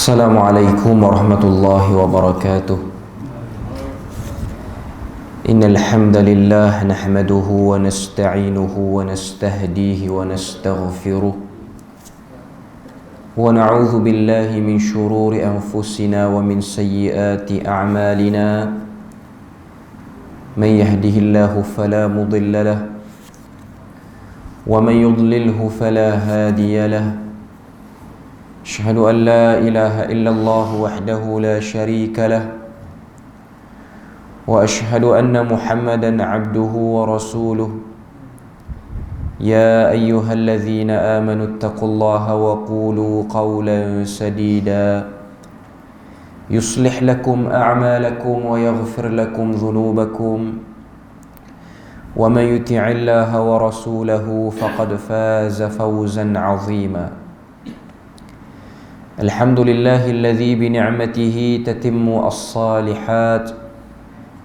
Assalamualaikum warahmatullahi wabarakatuh. Innal hamdalillah nahmaduhu wa nasta'inuhu wa nastahdihi wa nastaghfiruh wa na'udzu billahi min shururi anfusina wa min sayyiati a'malina. Man yahdihillahu fala mudilla lahu wa man yudlilhu fala hadiya lahu. أشهد أن لا إله إلا الله وحده لا شريك له وأشهد أن محمدا عبده ورسوله. يا أيها الذين آمنوا اتقوا الله وقولوا قولا سديدا يصلح لكم أعمالكم ويغفر لكم ذنوبكم ومن يطع الله ورسوله فقد فاز فوزا عظيما. الحمد لله الذي بنعمته تتم الصالحات.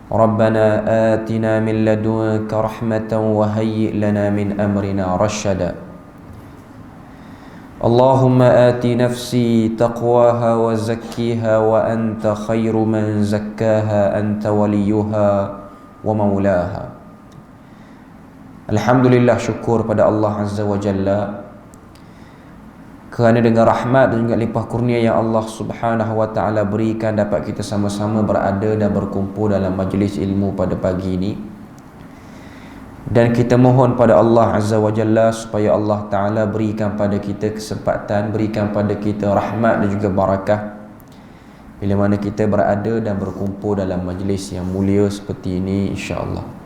ربنا آتنا من لدنك رحمة وهيئ لنا من أمرنا رشدا. اللهم آت نفسي تقواها وزكيها وأنت خير من زكاها أنت وليها ومولاها. Alhamdulillah, syukur pada Allah Azza wa Jalla kerana dengan rahmat dan juga limpah kurnia yang Allah Subhanahu wa taala berikan, dapat kita sama-sama berada dan berkumpul dalam majlis ilmu pada pagi ini. Dan kita mohon pada Allah Azza wa Jalla supaya Allah taala berikan pada kita kesempatan, berikan pada kita rahmat dan juga barakah bila mana kita berada dan berkumpul dalam majlis yang mulia seperti ini, insya-Allah.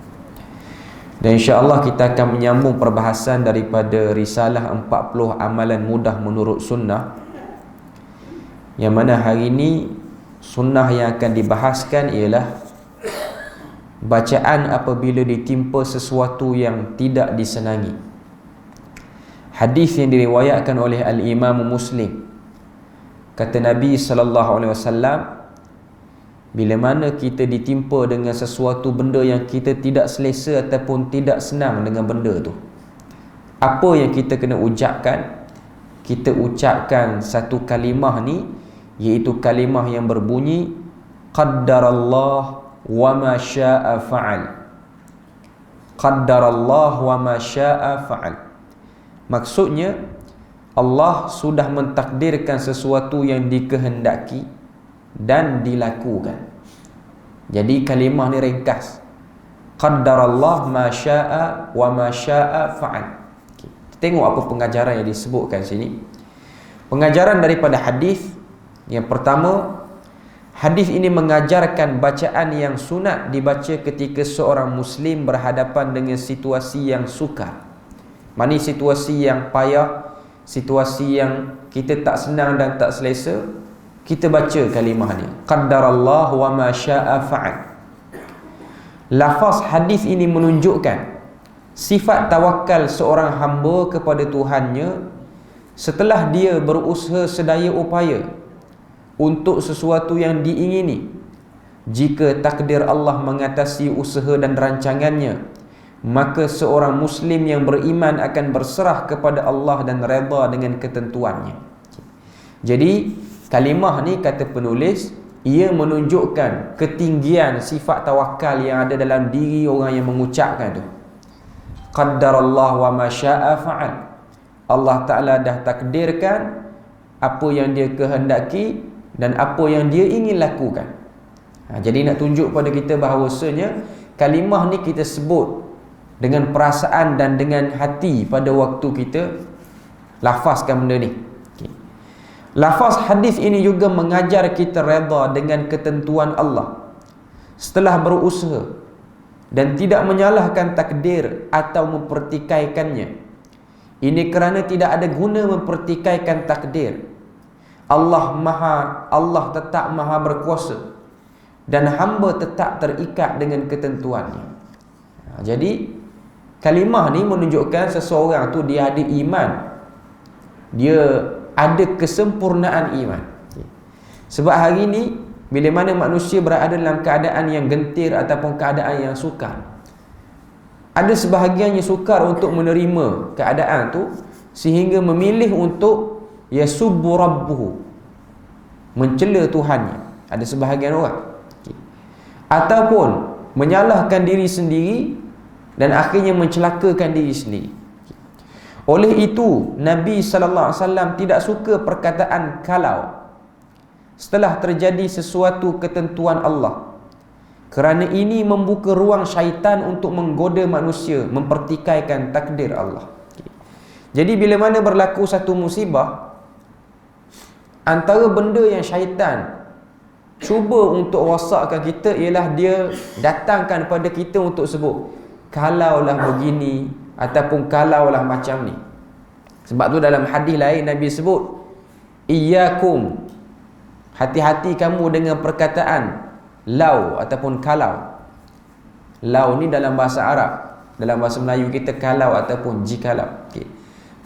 Dan insya-Allah kita akan menyambung perbahasan daripada risalah 40 amalan mudah menurut sunnah, yang mana hari ini sunnah yang akan dibahaskan ialah bacaan apabila ditimpa sesuatu yang tidak disenangi. Hadis yang diriwayatkan oleh Al-Imam Muslim, kata Nabi SAW, bila mana kita ditimpa dengan sesuatu benda yang kita tidak selesa ataupun tidak senang dengan benda tu, apa yang kita kena ucapkan? Kita ucapkan satu kalimah ni, iaitu kalimah yang berbunyi Qaddarallah wa ma syaa fa'al. Qaddarallah wa ma syaa fa'al. Maksudnya, Allah sudah mentakdirkan sesuatu yang dikehendaki dan dilakukan. Jadi kalimah ni ringkas, Qaddarallah ma syaa wa ma syaa fa'al. Kita tengok apa pengajaran yang disebutkan sini. Pengajaran daripada hadis yang pertama, hadis ini mengajarkan bacaan yang sunat dibaca ketika seorang Muslim berhadapan dengan situasi yang sukar. Mana situasi yang payah, situasi yang kita tak senang dan tak selesa, kita baca kalimah ni, Qaddarallah wa ma syaa fa'al. Lafaz hadis ini menunjukkan sifat tawakal seorang hamba kepada Tuhannya setelah dia berusaha sedaya upaya untuk sesuatu yang diingini. Jika takdir Allah mengatasi usaha dan rancangannya, maka seorang Muslim yang beriman akan berserah kepada Allah dan redha dengan ketentuannya. Jadi kalimah ni, kata penulis, ia menunjukkan ketinggian sifat tawakal yang ada dalam diri orang yang mengucapkan tu. Qaddarallah wa ma syaa fa'al. Allah Ta'ala dah takdirkan apa yang dia kehendaki dan apa yang dia ingin lakukan. Jadi nak tunjuk pada kita bahawasanya kalimah ni kita sebut dengan perasaan dan dengan hati pada waktu kita lafazkan benda ni. Lafaz hadis ini juga mengajar kita redha dengan ketentuan Allah setelah berusaha dan tidak menyalahkan takdir atau mempertikaikannya. Ini kerana tidak ada guna mempertikaikan takdir. Allah tetap maha berkuasa dan hamba tetap terikat dengan ketentuannya. Jadi kalimah ni menunjukkan seseorang tu dia ada iman, dia ada kesempurnaan iman. Sebab hari ni bila mana manusia berada dalam keadaan yang gentir ataupun keadaan yang sukar, ada sebahagian yang sukar untuk menerima keadaan tu sehingga memilih untuk yasubbu rabbuhu, mencela Tuhannya. Ada sebahagian orang. Ataupun menyalahkan diri sendiri dan akhirnya mencelakakan diri sendiri. Oleh itu Nabi SAW tidak suka perkataan kalau setelah terjadi sesuatu ketentuan Allah, kerana ini membuka ruang syaitan untuk menggoda manusia mempertikaikan takdir Allah. Jadi bila mana berlaku satu musibah, antara benda yang syaitan cuba untuk rosakkan kita ialah dia datangkan pada kita untuk sebut kalaulah begini ataupun kalaulah macam ni. Sebab tu dalam hadis lain Nabi sebut, iyyakum, hati-hati kamu dengan perkataan lau ataupun kalau. Lau ni dalam bahasa Arab, dalam bahasa Melayu kita kalau ataupun jikalau. Okey.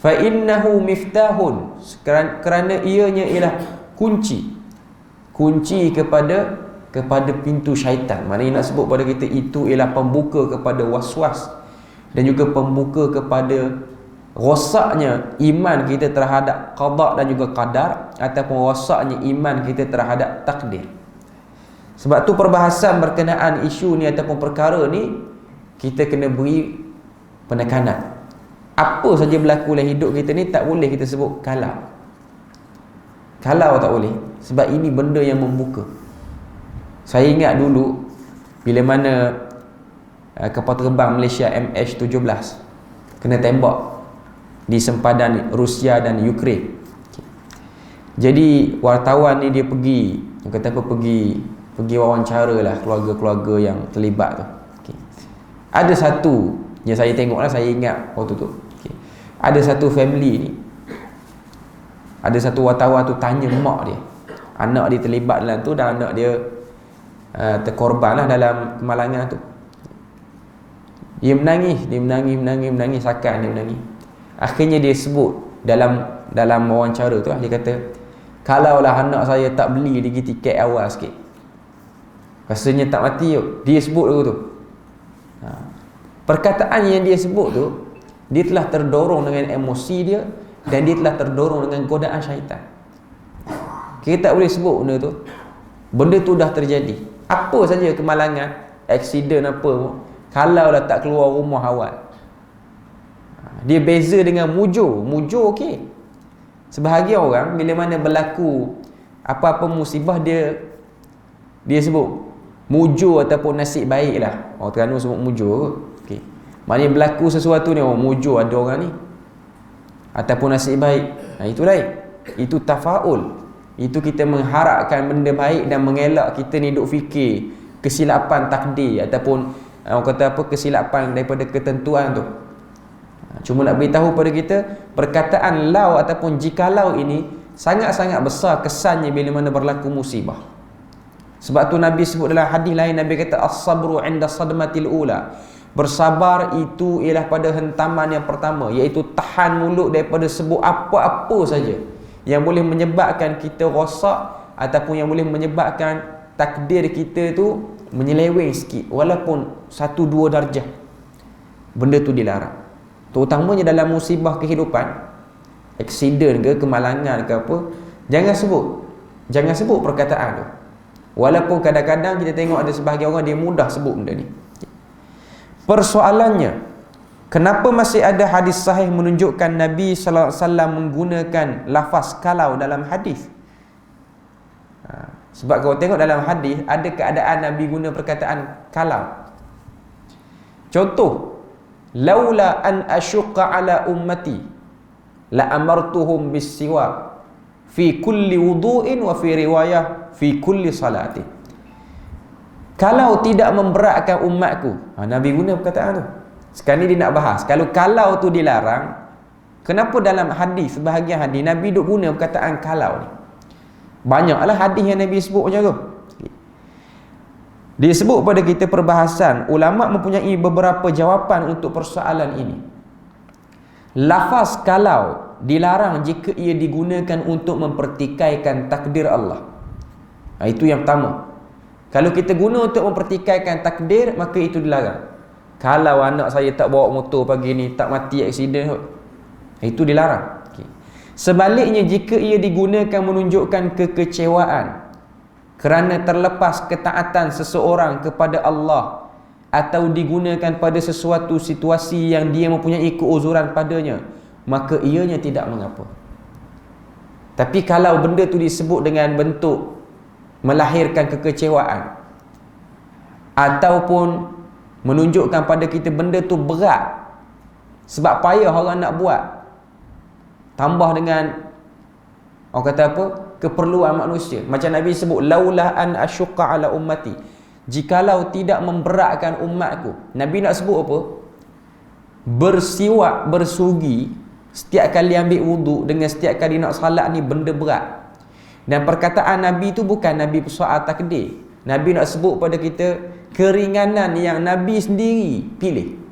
Fa innahu miftahun, kerana ianya ialah kunci kepada pintu syaitan. Maknanya nak sebut pada kita itu ialah pembuka kepada waswas dan juga pembuka kepada rosaknya iman kita terhadap qada dan juga qadar, ataupun rosaknya iman kita terhadap takdir. Sebab tu perbahasan berkenaan isu ni ataupun perkara ni kita kena beri penekanan. Apa saja berlaku dalam hidup kita ni tak boleh kita sebut kalau tak boleh, sebab ini benda yang membuka. Saya ingat dulu bila mana kapal terbang Malaysia MH17 kena tembak di sempadan Rusia dan Ukraine. Jadi wartawan ni dia pergi, kata apa, pergi wawancara lah keluarga-keluarga yang terlibat tu. Ada satu yang saya tengok lah, saya ingat waktu tu. Ada satu family ni, ada satu wartawan tu tanya mak dia, anak dia terlibat dalam tu dan anak dia terkorban lah dalam kemalangan tu. Dia menangis, sakan dia menangis. Akhirnya dia sebut dalam wawancara tu lah, dia kata, kalaulah anak saya tak beli lagi tiket awal sikit, rasanya tak mati tu. Dia sebut tu. Perkataan yang dia sebut tu, dia telah terdorong dengan emosi dia dan dia telah terdorong dengan godaan syaitan. Kita tak boleh sebut benda tu. Benda tu dah terjadi. Apa saja kemalangan, aksiden apa pun, kalau dah tak keluar rumah awal. Dia beza dengan mujur. Mujur okey. Sebahagian orang bila mana berlaku apa-apa musibah, dia sebut mujur ataupun nasib baik lah. Orang Terengganu sebut mujur. Okey. Maknanya berlaku sesuatu ni, mujur ada orang ni, ataupun nasib baik. Itu lain. Itu tafaul. Itu kita mengharapkan benda baik dan mengelak kita ni duk fikir kesilapan takdir ataupun orang kata apa, kesilapan daripada ketentuan tu. Cuma nak beritahu pada kita, perkataan lau ataupun jikalau ini sangat-sangat besar kesannya bila mana berlaku musibah. Sebab tu Nabi sebut dalam hadis lain, Nabi kata as-sabru 'inda sadmatil ula. Bersabar itu ialah pada hentaman yang pertama, iaitu tahan mulut daripada sebut apa-apa saja yang boleh menyebabkan kita rosak ataupun yang boleh menyebabkan takdir kita tu menyeleweng sikit, walaupun 1-2 darjah. Benda tu dilarang. Terutamanya dalam musibah kehidupan, aksiden ke, kemalangan ke apa, jangan sebut perkataan tu. Walaupun kadang-kadang kita tengok ada sebahagian orang dia mudah sebut benda ni. Persoalannya, kenapa masih ada hadis sahih menunjukkan Nabi sallallahu alaihi wasallam menggunakan lafaz kalau dalam hadis? Sebab kalau tengok dalam hadis ada keadaan Nabi guna perkataan kalau. Contoh, laula an asyqa ala ummati la amartuhum bis-siwak fi kulli wudu'in wa fi riwayah fi kulli salati. Kalau tidak memberatkan umatku, Nabi guna perkataan tu. Sekarang ni dia nak bahas, kalau tu dilarang, kenapa dalam hadis, sebahagian hadis Nabi duk guna perkataan kalau ni? Banyaklah hadis yang Nabi sebut macam tu. Dia sebut pada kita perbahasan, ulama mempunyai beberapa jawapan untuk persoalan ini. Lafaz kalau dilarang jika ia digunakan untuk mempertikaikan takdir Allah. Itu yang pertama. Kalau kita guna untuk mempertikaikan takdir, maka itu dilarang. Kalau anak saya tak bawa motor pagi ni, tak mati aksiden kot, itu dilarang. Okay. Sebaliknya, jika ia digunakan menunjukkan kekecewaan kerana terlepas ketaatan seseorang kepada Allah, atau digunakan pada sesuatu situasi yang dia mempunyai keuzuran padanya, maka ianya tidak mengapa. Tapi kalau benda tu disebut dengan bentuk melahirkan kekecewaan, ataupun menunjukkan pada kita benda tu berat sebab payah orang nak buat, tambah dengan orang kata apa, keperluan manusia. Macam Nabi sebut, laula an asyqa ala ummati, jikalau tidak memberatkan umatku. Nabi nak sebut apa? Bersiwak, bersugi setiap kali ambil wuduk dengan setiap kali nak salat ni benda berat. Dan perkataan Nabi tu bukan Nabi soal takdir. Nabi nak sebut pada kita keringanan yang Nabi sendiri pilih.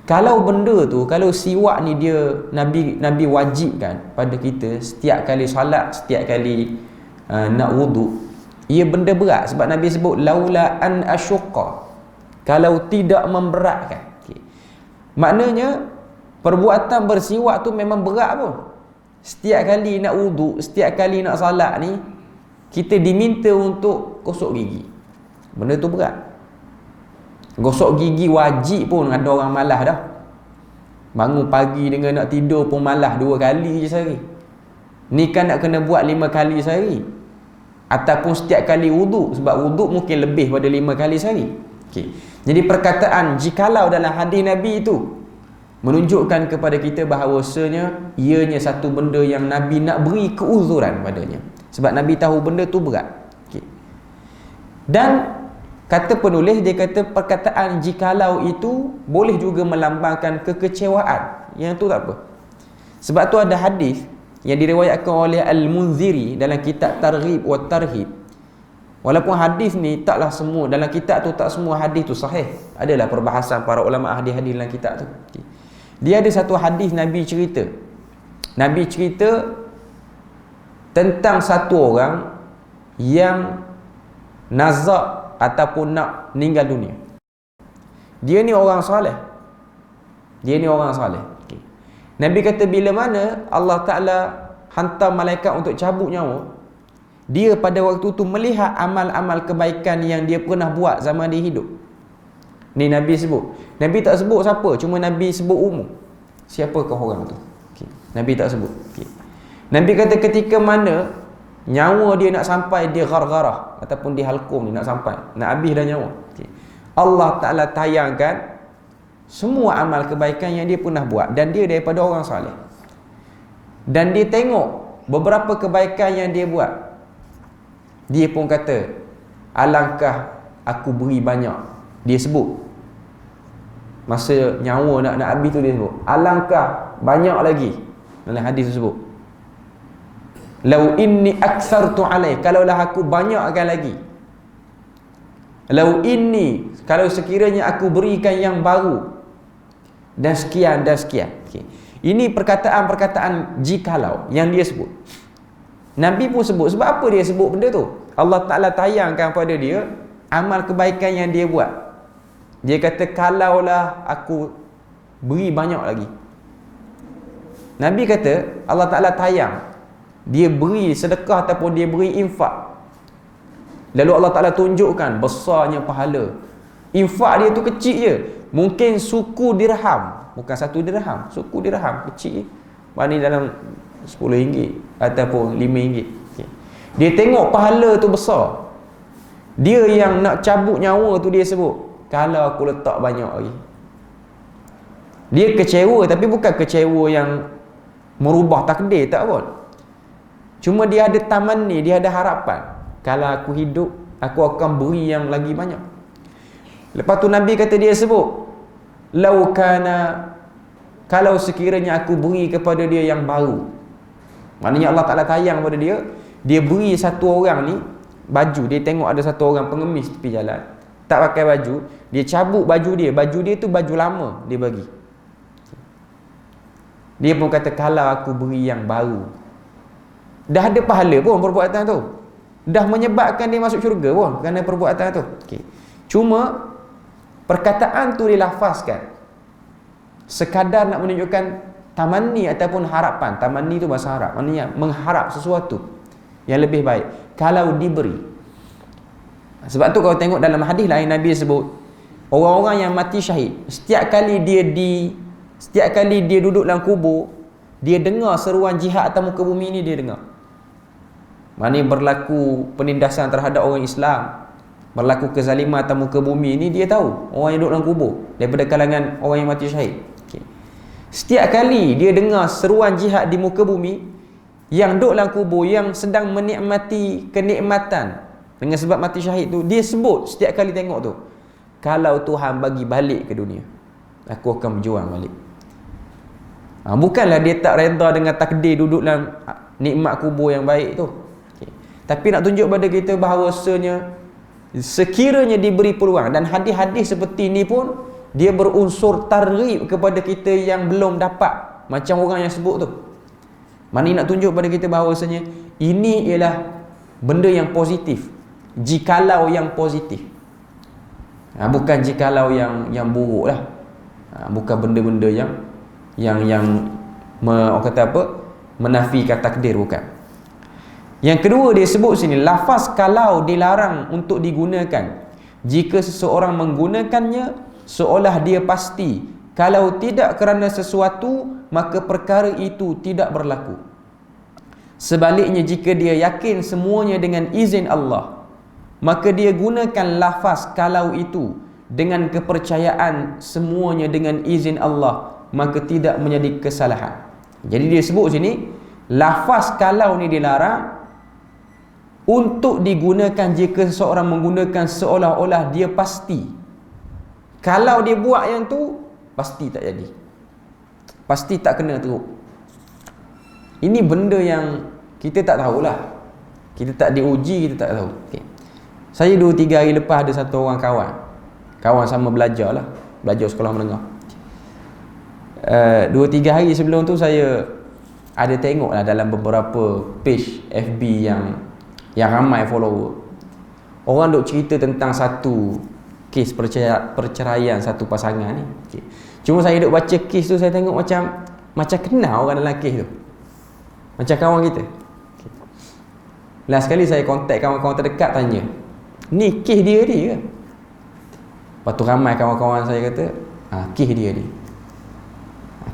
Kalau benda tu, kalau siwak ni dia Nabi wajibkan pada kita setiap kali salat, setiap kali nak wuduk, ia benda berat. Sebab Nabi sebut laula an asyqa, kalau tidak memberatkan. Maknanya perbuatan bersiwak tu memang berat pun. Setiap kali nak wuduk, setiap kali nak salat ni, kita diminta untuk gosok gigi. Benda tu berat. Gosok gigi wajib pun ada orang malas dah. Bangun pagi dengan nak tidur pun malas 2 kali je sehari. Ni kan nak kena buat 5 kali sehari. Ataupun setiap kali wuduk, sebab wuduk mungkin lebih pada 5 kali sehari. Okay. Jadi perkataan jikalau dalam hadis Nabi itu menunjukkan kepada kita bahawasanya ianya satu benda yang Nabi nak beri keuzuran padanya. Sebab Nabi tahu benda tu berat. Okay. Dan kata penulis, dia kata perkataan jikalau itu boleh juga melambangkan kekecewaan. Yang tu tak apa. Sebab tu ada hadis yang diriwayatkan oleh Al-Munziri dalam kitab Targhib wa Tarhib. Walaupun hadis ni taklah semua dalam kitab tu, tak semua hadis tu sahih. Adalah perbahasan para ulama hadis-hadis dalam kitab tu. Okay. Dia ada satu hadis Nabi cerita. Nabi cerita tentang satu orang yang nazak ataupun nak meninggal dunia. Dia ni orang soleh. Okay. Nabi kata bila mana Allah Ta'ala hantar malaikat untuk cabut nyawa, dia pada waktu tu melihat amal-amal kebaikan yang dia pernah buat zaman dia hidup. Ni Nabi sebut. Nabi tak sebut siapa, cuma Nabi sebut umum. Siapakah orang tu? Okay. Nabi tak sebut. Okay. Nabi kata ketika mana nyawa dia nak sampai, dia ghargharah ataupun di halkum ni nak sampai, nak habis dah nyawa. Okay. Allah Ta'ala tayangkan semua amal kebaikan yang dia pernah buat, dan dia daripada orang salih. Dan dia tengok beberapa kebaikan yang dia buat. Dia pun kata, alangkah aku beri banyak. Dia sebut masa nyawa nak habis tu, dia sebut alangkah banyak lagi. Dalam hadis tersebut, lau inni aktsartu alai, kalaulah aku banyakkan lagi. Lau inni, kalau sekiranya aku berikan yang baru, dan sekian dan sekian. Okay. Ini perkataan-perkataan jikalau yang dia sebut. Nabi pun sebut. Sebab apa dia sebut benda tu? Allah Ta'ala tayangkan pada dia amal kebaikan yang dia buat. Dia kata kalaulah aku beri banyak lagi. Nabi kata Allah Ta'ala tayang, dia beri sedekah ataupun dia beri infak. Lalu Allah Ta'ala tunjukkan besarnya pahala. Infak dia tu kecil je. Mungkin suku dirham, bukan 1 dirham, suku dirham kecil. Mana dalam RM10 ataupun RM5. Okay. Dia tengok pahala tu besar. Dia yang nak cabut nyawa tu dia sebut, kalau aku letak banyak lagi. Dia kecewa, tapi bukan kecewa yang merubah takdir, tak pun. Cuma dia ada taman ni, dia ada harapan. Kalau aku hidup, aku akan beri yang lagi banyak. Lepas tu Nabi kata, dia sebut, lau kana, kalau sekiranya aku beri kepada dia yang baru. Maknanya Allah Ta'ala tayang pada dia, dia beri satu orang ni baju. Dia tengok ada satu orang pengemis tepi jalan, tak pakai baju, dia cabut baju dia tu baju lama dia bagi. Dia pun kata, kalau aku beri yang baru. Dah ada pahala pun perbuatan tu, dah menyebabkan dia masuk syurga pun kerana perbuatan tu. Okay. Cuma perkataan tu dilafazkan sekadar nak menunjukkan tamanni ataupun harapan. Tamanni itu bahasa Arab, maknanya mengharap sesuatu yang lebih baik kalau diberi. Sebab tu kalau tengok dalam hadis lain, Nabi sebut orang-orang yang mati syahid, setiap kali dia duduk dalam kubur, dia dengar seruan jihad atas muka bumi ni, dia dengar. Maknanya berlaku penindasan terhadap orang Islam, berlaku kezaliman atas muka bumi ni, dia tahu orang yang duduk dalam kubur daripada kalangan orang yang mati syahid. Okay. Setiap kali dia dengar seruan jihad di muka bumi, yang duduk dalam kubur, yang sedang menikmati kenikmatan dengan sebab mati syahid tu, dia sebut setiap kali tengok tu, kalau Tuhan bagi balik ke dunia, aku akan berjuang balik. Bukanlah dia tak redha dengan takdir duduk dalam nikmat kubur yang baik tu. Okay. Tapi nak tunjuk pada kita bahawasanya sekiranya diberi peluang, dan hadis-hadis seperti ni pun dia berunsur targhib kepada kita yang belum dapat, macam orang yang sebut tu. Mana nak tunjuk pada kita bahawasanya ini ialah benda yang positif, jikalau yang positif, bukan jikalau yang buruk lah. Bukan benda-benda orang kata apa, menafikan takdir, bukan. Yang kedua dia sebut sini, lafaz kalau dilarang untuk digunakan jika seseorang menggunakannya seolah dia pasti, kalau tidak kerana sesuatu maka perkara itu tidak berlaku. Sebaliknya, jika dia yakin semuanya dengan izin Allah, maka dia gunakan lafaz kalau itu dengan kepercayaan semuanya dengan izin Allah, maka tidak menjadi kesalahan. Jadi dia sebut sini, lafaz kalau ni dilarang untuk digunakan jika seseorang menggunakan seolah-olah dia pasti. Kalau dia buat yang tu, pasti tak jadi, pasti tak kena teruk. Ini benda yang kita tak tahulah, kita tak diuji, kita tak tahu. Okay. Saya 2-3 hari lepas ada satu orang kawan sama belajar lah, belajar sekolah menengah. 2-3 hari sebelum tu saya ada tengok lah dalam beberapa page FB yang ramai follower, orang duk cerita tentang satu kes perceraian satu pasangan ni. Okay. Cuma saya duk baca kes tu, saya tengok macam kenal orang dalam kes tu, macam kawan kita. Okay. Last sekali saya kontak kawan-kawan terdekat, tanya, ni kes dia ke? Lepas tu ramai kawan-kawan saya kata, kes dia.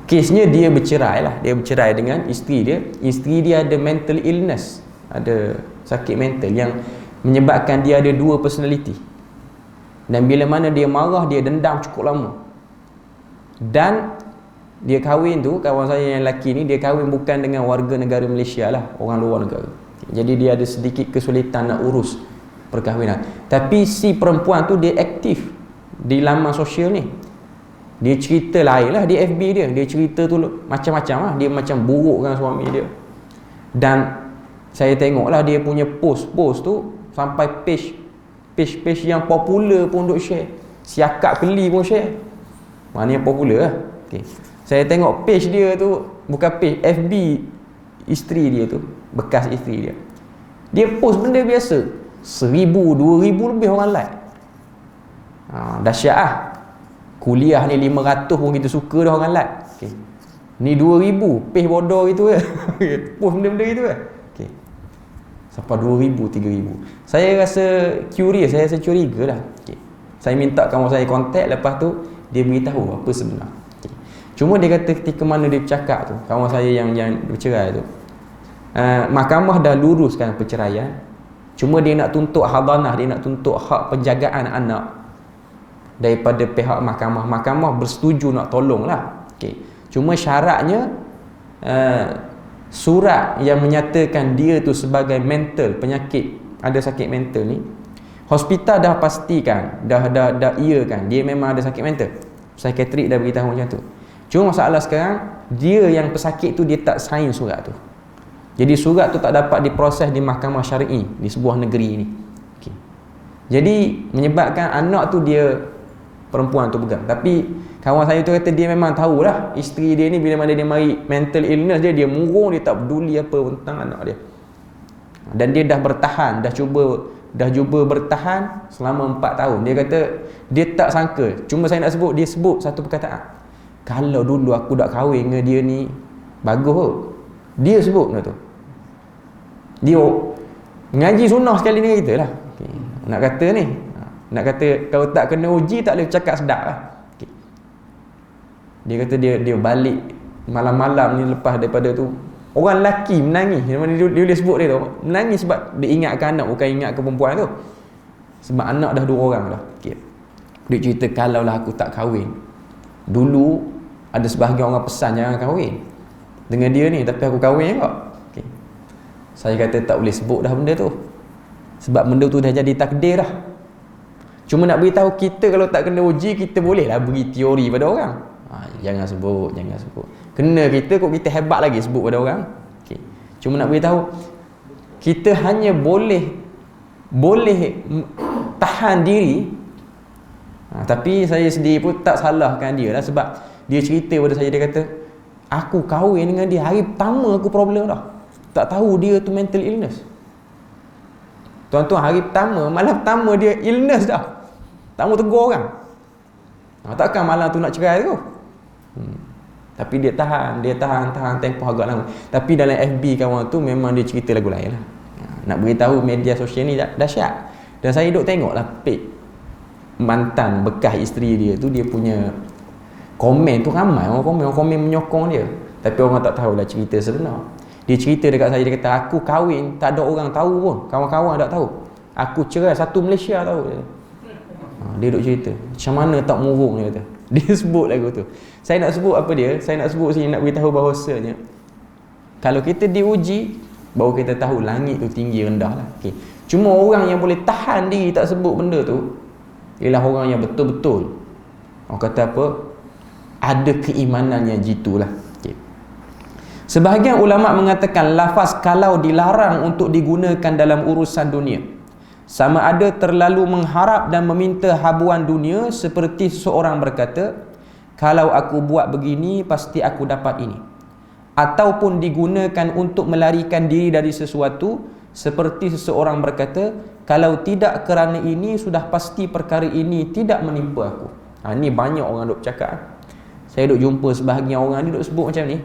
Kesnya dia bercerai lah, dia bercerai dengan isteri dia. Isteri dia ada mental illness, ada sakit mental yang menyebabkan dia ada 2 personality. Dan bila mana dia marah, dia dendam cukup lama. Dan dia kahwin tu, kawan saya yang lelaki ni, dia kahwin bukan dengan warga negara Malaysia lah, orang luar negara. Jadi dia ada sedikit kesulitan nak urus perkahwinan. Tapi si perempuan tu dia aktif di laman sosial ni. Dia cerita lain lah di FB dia. Dia cerita tu macam-macam lah. Dia macam buruk dengan suami dia. Dan saya tengok lah dia punya post-post tu, sampai page yang popular pun duk share. Siakak Keli pun share. Maknanya popular lah. Okay. Saya tengok page dia tu, bukan page, FB isteri dia tu, bekas isteri dia. Dia post benda biasa, 1,000, 2,000 lebih orang like. Dahsyat lah. Kuliah ni 500 pun kita suka dah orang like. Okay. Ni 2,000, page bodoh gitu ke. Post benda-benda gitu ke. Okay. Sampai 2,000, 3,000. Saya rasa curious, saya rasa curiga lah. Okay. Saya minta kawan saya kontak, lepas tu dia beritahu apa sebenar. Okay. Cuma dia kata ketika mana dia bercakap tu, kawan saya yang bercerai tu, mahkamah dah luruskan perceraian. Cuma dia nak tuntut hadanah, dia nak tuntut hak penjagaan anak daripada pihak mahkamah. Mahkamah bersetuju nak tolong lah. Okay. Cuma syaratnya surat yang menyatakan dia tu sebagai mental, penyakit, ada sakit mental ni, hospital dah pastikan, dah iakan dia memang ada sakit mental. Psikiatrik dah beritahu macam tu. Cuma masalah sekarang, dia yang pesakit tu dia tak sign surat tu. Jadi surat tu tak dapat diproses di mahkamah syar'i di sebuah negeri ni. Okay. Jadi menyebabkan anak tu dia perempuan tu pegang. Tapi kawan saya tu kata dia memang tahulah isteri dia ni bila mana dia mari mental illness dia murung, dia tak peduli apa tentang anak dia. Dan dia dah bertahan, dah cuba bertahan selama 4 tahun. Dia kata dia tak sangka. Cuma saya nak sebut, dia sebut satu perkataan. kalau dulu aku dak kahwin dengan dia ni bagus kot. Dia sebut benda tu. Dia ngaji sunnah sekali dengan kita lah. Okay. Nak kata ni, nak kata kalau tak kena uji tak boleh cakap sedap lah. Okay. Dia kata dia balik malam-malam ni lepas daripada tu, orang lelaki menangis. Dia boleh sebut dia tu, menangis sebab dia ingatkan anak, bukan ingat ke perempuan tu. Sebab anak dah 2 orang dah. Okay. Dia cerita, kalaulah aku tak kahwin, dulu ada sebahagian orang pesan jangan kahwin dengan dia ni, tapi aku kahwin kok. Okay. Saya kata tak boleh sebut dah benda tu, sebab benda tu dah jadi takdir dah. Cuma nak beritahu kita, kalau tak kena uji, kita boleh lah beri teori pada orang. Jangan sebut. Kena kita kok, kita hebat lagi sebut pada orang. Okay. Cuma nak beritahu, kita hanya boleh tahan diri. Tapi saya sendiri pun tak salahkan dia lah, sebab dia cerita pada saya, dia kata aku kahwin dengan dia, hari pertama aku problem dah, tak tahu dia tu mental illness. Tuan-tuan, hari pertama, malam pertama dia illness dah, tak mau tegur orang. Takkan malam tu nak cerai tu. Tapi dia tahan tempoh agak lama. Tapi dalam FB kawan tu memang dia cerita lagu lain lah. Nak beritahu media sosial ni dahsyat. Dan saya duk tengok lah page mantan bekas isteri dia tu, dia punya komen tu ramai orang komen menyokong dia. Tapi orang tak tahulah cerita sebenar. Dia cerita dekat saya, dia kata aku kahwin tak ada orang tahu pun, kawan-kawan tak tahu. Aku cerai satu Malaysia tahu. Dia duk cerita macam mana tak murung, dia kata. Dia sebut lagu tu. Saya nak sebut apa dia? Saya nak sebut sini, nak beritahu bahawasanya kalau kita diuji, baru kita tahu langit tu tinggi rendah lah. Okay. Cuma orang yang boleh tahan diri tak sebut benda tu ialah orang yang betul-betul, orang kata apa, ada keimanan yang jitu lah. Okay. Sebahagian ulama' mengatakan lafaz kalau dilarang untuk digunakan dalam urusan dunia, sama ada terlalu mengharap dan meminta habuan dunia, seperti seseorang berkata, kalau aku buat begini pasti aku dapat ini. Ataupun digunakan untuk melarikan diri dari sesuatu, seperti seseorang berkata, kalau tidak kerana ini, sudah pasti perkara ini tidak menimpa aku. Ni banyak orang duk cakap. Saya duk jumpa sebahagian orang ni duk sebut macam ni.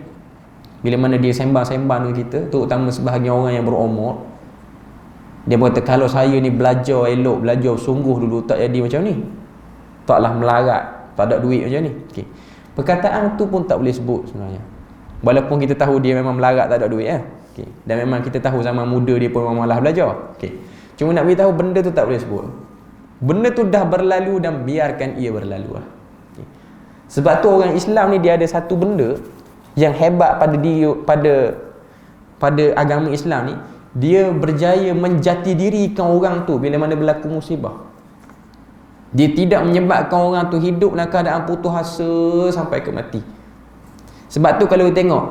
Bila mana dia sembang-sembang dengan kita, terutama sebahagian orang yang berumur, dia berkata, kalau saya ni belajar elok, belajar sungguh dulu, tak jadi macam ni, taklah melarat, tak ada duit macam ni. Okay. Perkataan tu pun tak boleh sebut sebenarnya, walaupun kita tahu dia memang melarat, tak ada duit okay. Dan memang kita tahu zaman muda dia pun memang malas belajar. Okay. Cuma nak beritahu benda tu tak boleh sebut. Benda tu dah berlalu dan biarkan ia berlalu lah. Okay. Sebab tu orang Islam ni dia ada satu benda yang hebat pada dia, pada agama Islam ni, dia berjaya menjati dirikan orang tu bila mana berlaku musibah. Dia tidak menyebabkan orang tu hidup dalam keadaan putus asa sampai ke mati. Sebab tu kalau kita tengok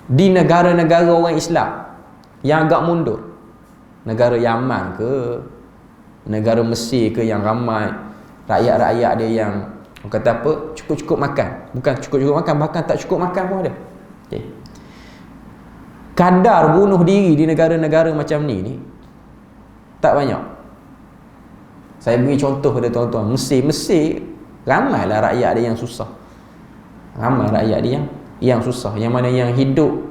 di negara-negara orang Islam yang agak mundur, negara Yaman ke, negara Mesir ke, yang ramai rakyat-rakyat dia yang orang kata apa, cukup-cukup makan. Bukan cukup-cukup makan, bahkan tak cukup makan pun ada. Okay. Kadar bunuh diri di negara-negara macam ni tak banyak. Saya beri contoh pada tuan-tuan, Mesir ramailah rakyat dia yang susah. Ramai rakyat dia yang susah, yang mana yang hidup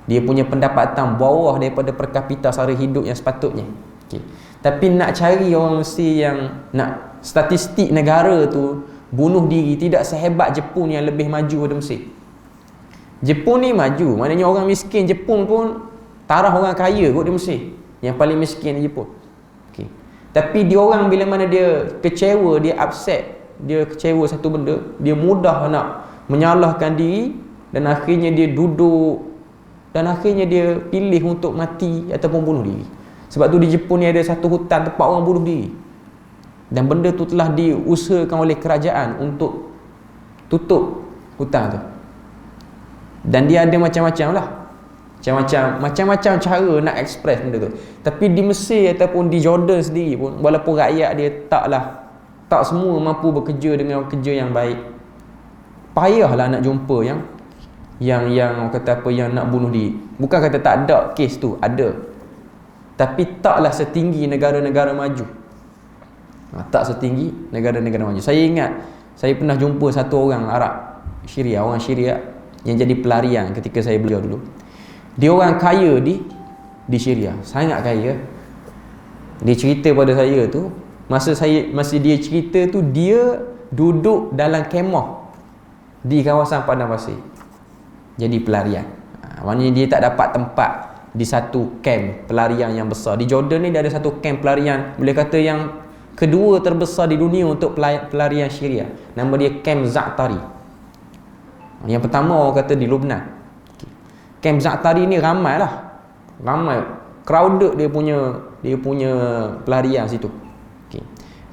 dia punya pendapatan bawah daripada per kapita sara hidup yang sepatutnya. Okay. Tapi nak cari orang Mesir yang nak statistik negara tu bunuh diri tidak sehebat Jepun yang lebih maju pada Mesir. Jepun ni maju, maknanya orang miskin Jepun pun tarah orang kaya kot di Mesir. Yang paling miskin di Jepun. Okay. Tapi dia orang bila mana dia kecewa, dia upset, dia kecewa satu benda, dia mudah nak menyalahkan diri, dan akhirnya dia duduk, dan akhirnya dia pilih untuk mati ataupun bunuh diri. Sebab tu di Jepun ni ada satu hutan tempat orang bunuh diri, dan benda tu telah diusahakan oleh kerajaan untuk tutup hutan tu. Dan dia ada macam-macam lah, macam-macam cara nak express benda tu. Tapi di Mesir ataupun di Jordan sendiri pun, walaupun rakyat dia tak semua mampu bekerja dengan kerja yang baik, payahlah nak jumpa yang orang kata apa, yang nak bunuh diri. Bukan kata tak ada kes tu, ada, tapi taklah setinggi negara-negara maju. Tak setinggi negara-negara maju. Saya ingat Saya pernah jumpa satu orang Arab Syria, orang Syria yang jadi pelarian ketika saya belajar dulu. Dia orang kaya di Syria, sangat kaya. Dia cerita pada saya tu, masa dia cerita tu, dia duduk dalam kemah di kawasan padang pasir. Jadi pelarian. Maknanya dia tak dapat tempat di satu kamp pelarian yang besar. Di Jordan ni dia ada satu kamp pelarian, boleh kata yang kedua terbesar di dunia untuk pelarian Syria. Nama dia Kamp Za'atari. Yang pertama orang kata di Lebanon. Kamp Za'atari ni ramai, crowded dia punya pelarian situ.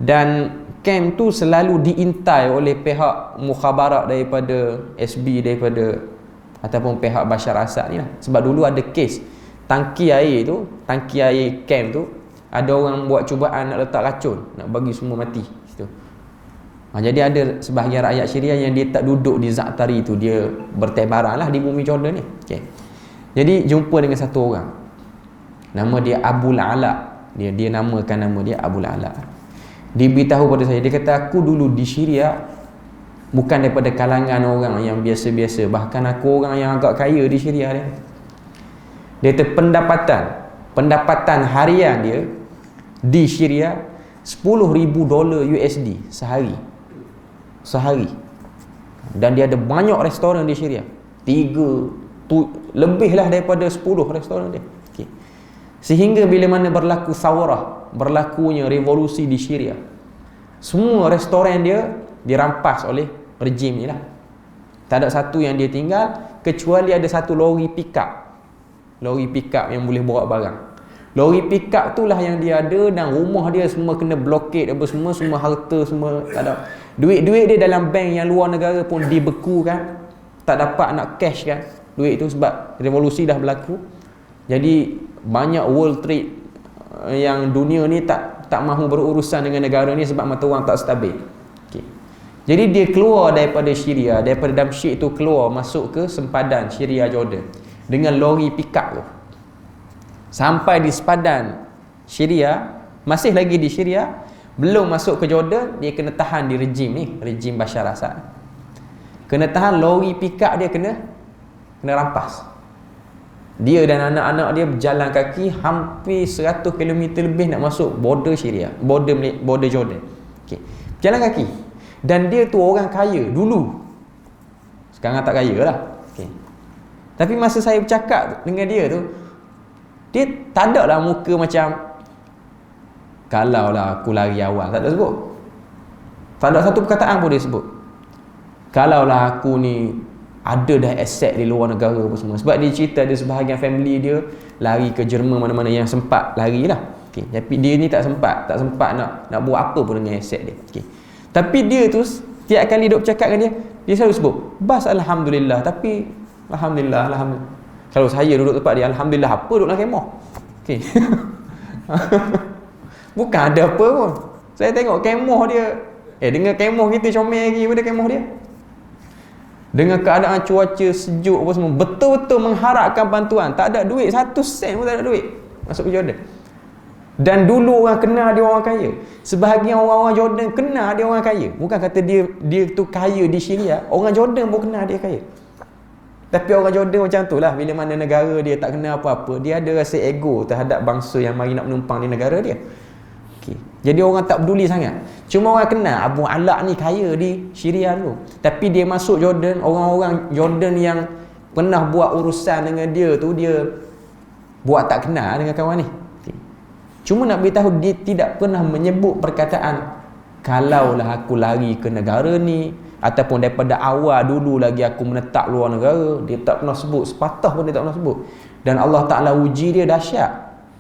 Dan kamp tu selalu diintai oleh pihak mukhabarat daripada SB, daripada ataupun pihak Bashar Assad ni lah. Sebab dulu ada kes tangki air camp tu, ada orang buat cubaan nak letak racun, nak bagi semua mati situ. Jadi ada sebahagian rakyat Syria yang dia tak duduk di Za'atari tu, dia bertebaran lah di bumi Jordan ni. Jadi jumpa dengan satu orang, nama dia Abul Ala. Dia namakan nama dia Abul Ala. Dia beritahu pada saya, dia kata, aku dulu di Syria bukan daripada kalangan orang yang biasa-biasa, bahkan aku orang yang agak kaya di Syria. Dia kata pendapatan harian dia di Syria $10,000 USD sehari. Dan dia ada banyak restoran di Syria, lebihlah daripada 10 restoran dia. Sehingga bila mana berlakunya revolusi di Syria, semua restoran dia dirampas oleh rejim ni lah. Tak ada satu yang dia tinggal, kecuali ada satu lori pickup yang boleh bawa barang. Lori pickup tu lah yang dia ada, dan rumah dia semua kena blokade, semua harta semua tak ada. Duit dia dalam bank yang luar negara pun dibekukan, tak dapat nak cash kan duit tu, sebab revolusi dah berlaku. Jadi banyak world trade yang dunia ni tak mahu berurusan dengan negara ni sebab mata wang tak stabil. Jadi dia keluar daripada Syria, daripada Damsyik tu keluar masuk ke sempadan Syria Jordan dengan lori pickup tu. Sampai di sepadan Syria, masih lagi di Syria, belum masuk ke Jordan, dia kena tahan di rejim Bashar Assad. Kena tahan, lori pickup dia kena rampas. Dia dan anak-anak dia berjalan kaki hampir 100 km lebih nak masuk border Syria, border Jordan. Jalan kaki. Dan dia tu orang kaya dulu. Sekarang tak kaya lah. Tapi masa saya bercakap dengan dia tu, dia tak ada lah muka macam kalau lah aku lari awal. Tak ada sebut. Tak ada satu perkataan pun dia sebut kalau lah aku ni ada dah aset di luar negara apa semua. Sebab dia cerita ada sebahagian family dia lari ke Jerman mana-mana yang sempat lari lah. Tapi dia ni tak sempat nak buat apa pun dengan aset dia. Tapi dia tu setiap kali duk bercakap dengan dia selalu sebut bas alhamdulillah. Tapi alhamdulillah. Kalau saya duduk tempat dia, alhamdulillah apa duduk dalam kemah. Bukan ada apa pun. Saya tengok kemah dia, dengan kemah kita comel lagi pada kemah dia. Dengan keadaan cuaca sejuk apa semua, betul-betul mengharapkan bantuan. Tak ada duit, 1 sen pun tak ada duit masuk ke Jordan. Dan dulu orang kenal dia orang kaya. Sebahagian orang-orang Jordan kenal dia orang kaya. Bukan kata dia tu kaya di Syria, orang Jordan pun kenal dia kaya. Tapi orang Jordan macam tu lah, bila mana negara dia tak kena apa-apa, dia ada rasa ego terhadap bangsa yang mari nak menumpang di negara dia. Jadi orang tak peduli sangat. Cuma orang kenal Abu Ala ni kaya di Syria dulu. Tapi dia masuk Jordan, orang-orang Jordan yang pernah buat urusan dengan dia tu, dia buat tak kenal dengan kawan ni. Cuma nak beritahu, dia tidak pernah menyebut perkataan kalaulah aku lari ke negara ni, ataupun daripada awal dulu lagi aku menetap luar negara. Dia tak pernah sebut, sepatah pun dia tak pernah sebut. Dan Allah Ta'ala uji dia dahsyat,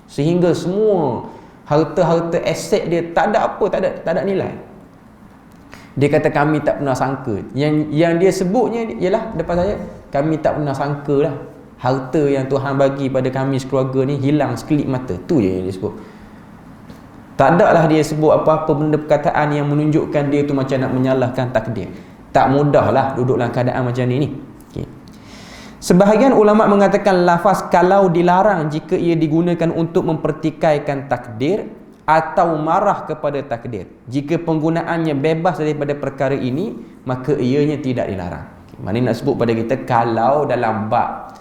sehingga semua harta-harta aset dia tak ada apa, tak ada nilai. Dia kata kami tak pernah sangka. Yang dia sebutnya ialah depan saya, kami tak pernah sangka lah harta yang Tuhan bagi pada kami sekeluarga ni hilang sekelip mata. Tu je yang dia sebut. Tak ada lah dia sebut apa-apa benda perkataan yang menunjukkan dia tu macam nak menyalahkan takdir. Tak mudah lah duduk dalam keadaan macam ni. Sebahagian ulama mengatakan lafaz kalau dilarang jika ia digunakan untuk mempertikaikan takdir, atau marah kepada takdir. Jika penggunaannya bebas daripada perkara ini, maka ianya tidak dilarang. Maknanya nak sebut pada kita, kalau dalam bab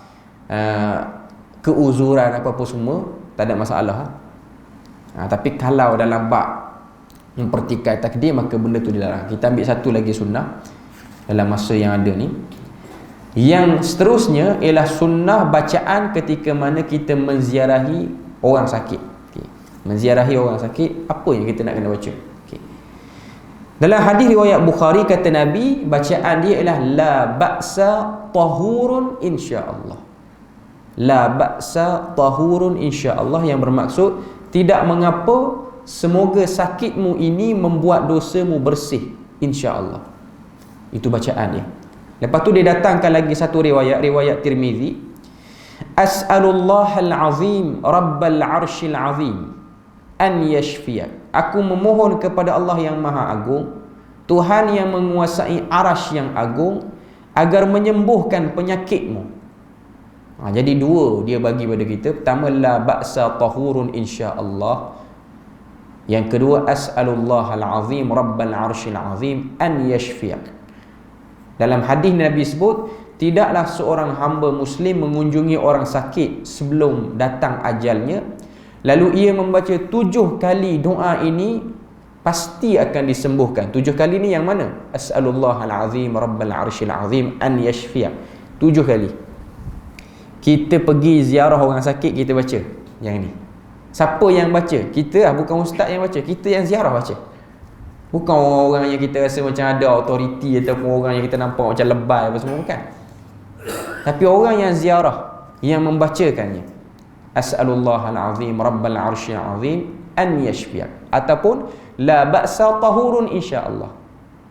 keuzuran apa-apa semua, tak ada masalah. Tapi kalau dalam bab mempertikai takdir, maka benda tu dilarang. Kita ambil satu lagi sunnah dalam masa yang ada ni. Yang seterusnya ialah sunnah bacaan ketika mana kita menziarahi orang sakit. Menziarahi orang sakit, apa yang kita nak kena baca? Dalam hadis riwayat Bukhari, kata Nabi, bacaan dia ialah la ba'sa tahurun insya-Allah. La ba'sa tahurun insya-Allah, yang bermaksud tidak mengapa, semoga sakitmu ini membuat dosamu bersih insya-Allah. Itu bacaan dia. Lepas tu dia datangkan lagi satu riwayat Tirmizi. As'alullahal azim rabbal arshil azim an yashfiyak. Aku memohon kepada Allah yang maha agung, Tuhan yang menguasai arasy yang agung, agar menyembuhkan penyakitmu. Jadi dua dia bagi pada kita. Pertama, la ba'sa tahurun insya-Allah. Yang kedua, as'alullahal azim rabbal arshil azim an yashfiyak. Dalam hadis Nabi sebut, tidaklah seorang hamba Muslim mengunjungi orang sakit sebelum datang ajalnya, lalu ia membaca 7 kali doa ini, pasti akan disembuhkan. 7 kali ni yang mana? As'alullahal azim rabbal arshil azim an yashfiyak. 7 kali. Kita pergi ziarah orang sakit, kita baca yang ni. Siapa yang baca? Kita lah, bukan ustaz yang baca. Kita yang ziarah baca. Bukan orang-orang yang kita rasa macam ada autoriti, ataupun orang yang kita nampak macam lebay apa semua, bukan. Tapi orang yang ziarah, yang membacakannya. As'alullahal azim rabbal arshil azim an yashfiyak. Ataupun la ba'sa tahurun insya-Allah.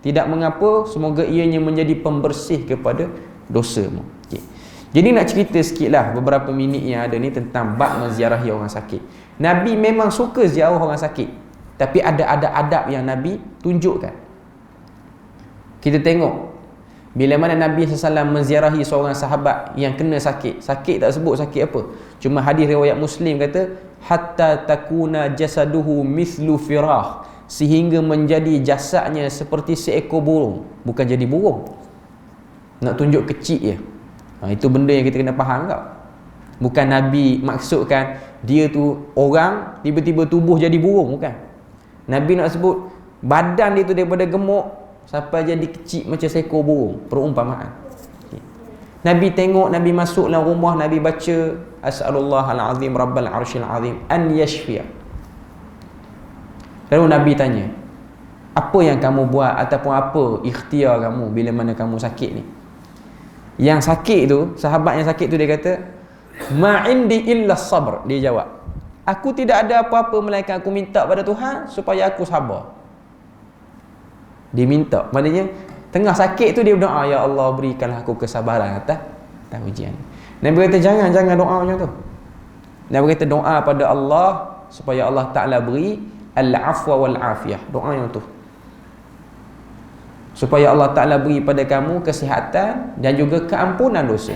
Tidak mengapa, semoga ianya menjadi pembersih kepada dosamu. Jadi nak cerita sikitlah beberapa minit yang ada ni tentang bab menziarahi orang sakit. Nabi memang suka ziarah orang sakit, tapi ada adab yang Nabi tunjukkan. Kita tengok bila mana Nabi SAW menziarahi seorang sahabat yang kena sakit. Sakit tak sebut sakit apa, cuma hadis riwayat Muslim kata hatta takuna jasaduhu mithlu firah, sehingga menjadi jasadnya seperti seekor burung. Bukan jadi burung, nak tunjuk kecil je. Itu benda yang kita kena faham tau. Bukan Nabi maksudkan dia tu orang tiba-tiba tubuh jadi burung, bukan. Nabi nak sebut badan dia tu daripada gemuk sampai jadi kecil macam seekor burung. Perumpamaan. Nabi tengok, Nabi masuk dalam rumah, Nabi baca as'alullahal azim rabbal arshil azim an yashfiya. Lalu Nabi tanya, apa yang kamu buat ataupun apa ikhtiar kamu bila mana kamu sakit ni? Yang sakit tu, sahabat yang sakit tu, dia kata, ma indi illa sabr. Dia jawab, aku tidak ada apa-apa melainkan aku minta pada Tuhan supaya aku sabar. Dia minta, maknanya tengah sakit tu dia berdoa, ya Allah berikanlah aku kesabaran atas ujian. Nabi kata jangan doa macam tu. Nabi kata doa pada Allah supaya Allah Ta'ala beri al-afwa wal-afiyah. Doa yang tu, supaya Allah Ta'ala beri pada kamu kesihatan dan juga keampunan dosa.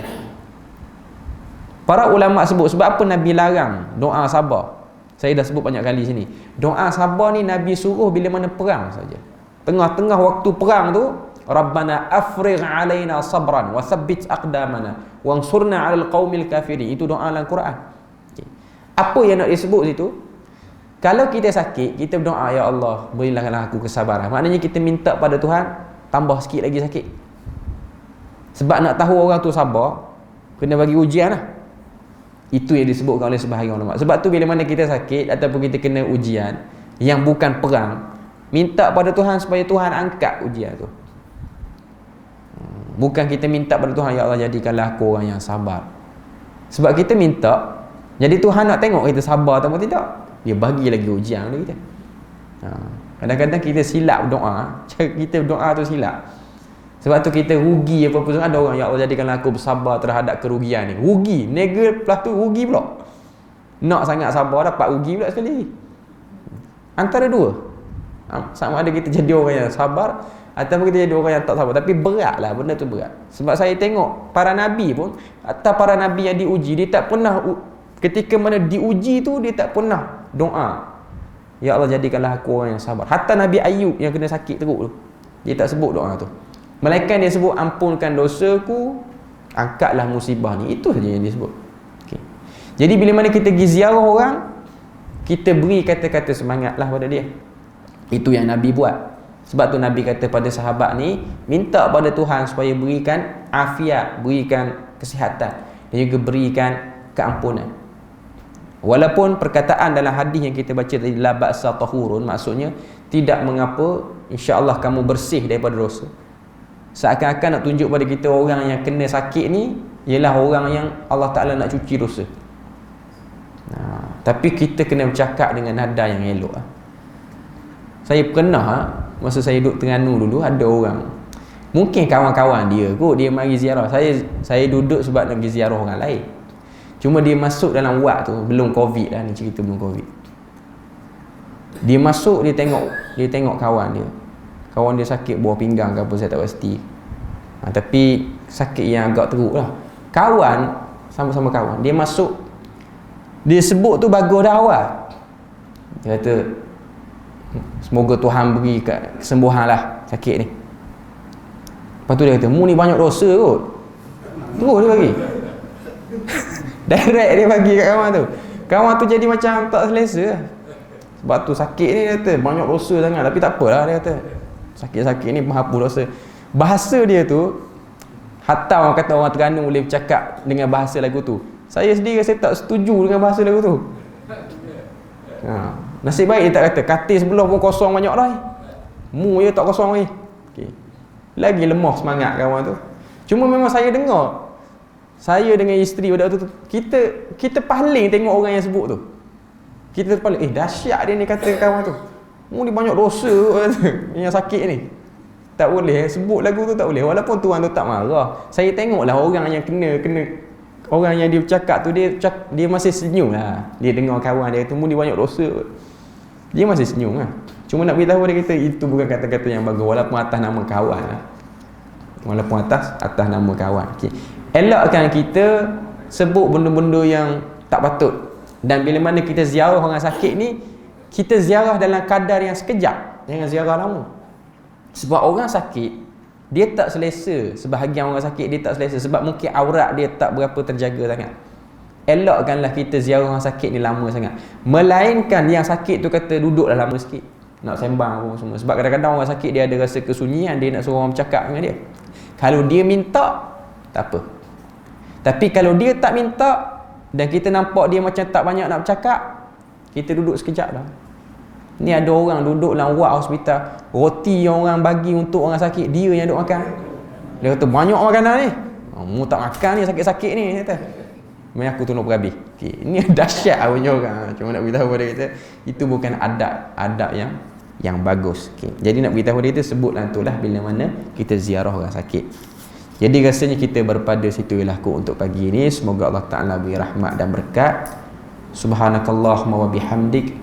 Para ulama sebut sebab apa Nabi larang doa sabar. Saya dah sebut banyak kali sini. Doa sabar ni Nabi suruh bila mana perang saja. Tengah-tengah waktu perang tu, Rabbana afrigh alaina sabran wa thabbit aqdamana wansurna 'alal qaumil kafirin. Itu doa dalam Quran. Okay. Apa yang nak disebut situ? Kalau kita sakit, kita berdoa, ya Allah berilah aku kesabaran. Maknanya kita minta pada Tuhan tambah sikit lagi sakit. Sebab nak tahu orang tu sabar, kena bagi ujian lah. Itu yang disebutkan oleh sebahagian ulama. Sebab tu bila mana kita sakit ataupun kita kena ujian yang bukan perang, minta pada Tuhan supaya Tuhan angkat ujian tu. Bukan kita minta pada Tuhan, ya Allah jadikanlah aku orang yang sabar. Sebab kita minta, jadi Tuhan nak tengok kita sabar atau tidak. Dia bagi lagi ujian pada kita. Kadang-kadang kita silap doa. Cara kita doa tu silap. Sebab tu kita rugi apa-apa semua. Ada orang, ya Allah jadikanlah aku bersabar terhadap kerugian ni. Rugi, nega plus tu rugi pula. Nak sangat sabar, dapat rugi pula sekali. Antara dua. Sama ada kita jadi orang yang sabar ataupun kita jadi orang yang tak sabar. Tapi berat lah, benda tu berat. Sebab saya tengok para Nabi pun, atau para Nabi yang diuji, dia tak pernah, ketika mana diuji tu dia tak pernah doa, Ya Allah, jadikanlah aku orang yang sabar. Hatta Nabi Ayub yang kena sakit teruk tu, dia tak sebut doa tu. Melainkan dia sebut, ampunkan dosaku, angkatlah musibah ni. Itu saja yang dia sebut. Okay. Jadi bila mana kita pergi ziarah orang, kita beri kata-kata semangatlah pada dia. Itu yang Nabi buat. Sebab tu Nabi kata pada sahabat ni, minta pada Tuhan supaya berikan afiat, berikan kesihatan, dan juga berikan keampunan. Walaupun perkataan dalam hadis yang kita baca tadi, la ba'sa tahurun, maksudnya tidak mengapa, insya-Allah kamu bersih daripada dosa. Seakan-akan nak tunjuk pada kita orang yang kena sakit ni ialah orang yang Allah Ta'ala nak cuci dosa. Tapi kita kena bercakap dengan nada yang elok. Saya pernah, masa saya duduk Terengganu dulu, ada orang, mungkin kawan-kawan dia kot, dia mari ziarah. Saya duduk sebab nak pergi ziarah orang lain. Cuma dia masuk dalam wad tu, belum Covid lah ni, cerita belum Covid. Dia masuk, dia tengok kawan dia. Kawan dia sakit buah pinggang ke apa, saya tak pasti. Tapi sakit yang agak teruk lah. Kawan, sama-sama kawan, dia masuk, dia sebut tu bagus dah awal. Dia kata, semoga Tuhan beri kesembuhan lah sakit ni. Lepas tu dia kata, mu ni banyak dosa kot. Terus dia bagi. Direct dia bagi kat kawan tu. Kawan tu jadi macam tak selesa lah. Sebab tu sakit ni, dia kata banyak dosa sangat. Tapi tak apalah, dia kata sakit-sakit ni menghapus dosa. Bahasa dia tu, hatta orang kata orang Terengganu boleh bercakap dengan bahasa lagu tu. Saya sendiri saya tak setuju dengan bahasa lagu tu. Nasib baik dia tak kata katil sebelah pun kosong banyak dah. Mu je tak kosong lagi. Okay. Lagi lemah semangat kawan tu. Cuma memang saya dengar, saya dengan isteri pada waktu tu, kita paling tengok orang yang sebut tu. Kita paling, dahsyat dia ni kata kawan tu. Mu ni banyak dosa yang sakit ni. Tak boleh sebut lagu tu, tak boleh. Walaupun tuan tu tak marah. Saya tengoklah orang yang kena orang yang dia bercakap tu, dia masih senyum lah. Dia dengar kawan dia kata, mu ni banyak dosa. Dia masih senyum lah. Cuma nak beritahu dia kata, itu bukan kata-kata yang bagus. Walaupun atas nama kawan lah. Walaupun atas nama kawan. Okay. Elakkan kita sebut benda-benda yang tak patut. Dan bila mana kita ziarah orang sakit ni, kita ziarah dalam kadar yang sekejap. Jangan ziarah lama. Sebab orang sakit, dia tak selesa. Sebahagian orang sakit dia tak selesa sebab mungkin aurat dia tak berapa terjaga sangat. Elakkanlah kita ziarah orang sakit ni lama sangat. Melainkan yang sakit tu kata duduklah lama sikit, nak sembang pun semua. Sebab kadang-kadang orang sakit dia ada rasa kesunyian, dia nak suruh orang bercakap dengan dia. Kalau dia minta, tak apa. Tapi kalau dia tak minta dan kita nampak dia macam tak banyak nak bercakap, kita duduk sekejap dah. Ni ada orang duduk dalam ward hospital, roti yang orang bagi untuk orang sakit, dia yang duduk makan. Dia kata banyak makanan ni, mu tak makan ni, sakit-sakit ni, dia kata. Memang aku tolong berhabis. Okay. Ini dahsyat punya orang. Cuma nak beritahu pada kita, itu bukan adab yang bagus. Okay. Jadi nak beritahu dia, sebutlah itulah bila mana kita ziarah orang sakit. Jadi rasanya kita berpada situ ilahku untuk pagi ini. Semoga Allah Ta'ala beri rahmat dan berkat. Subhanakallahumma wa bihamdik,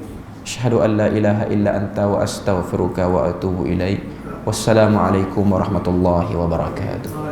asyhadu an la ilaha illa anta wa astaghfiruka wa atubu ilaik. Wassalamualaikum warahmatullahi wabarakatuh.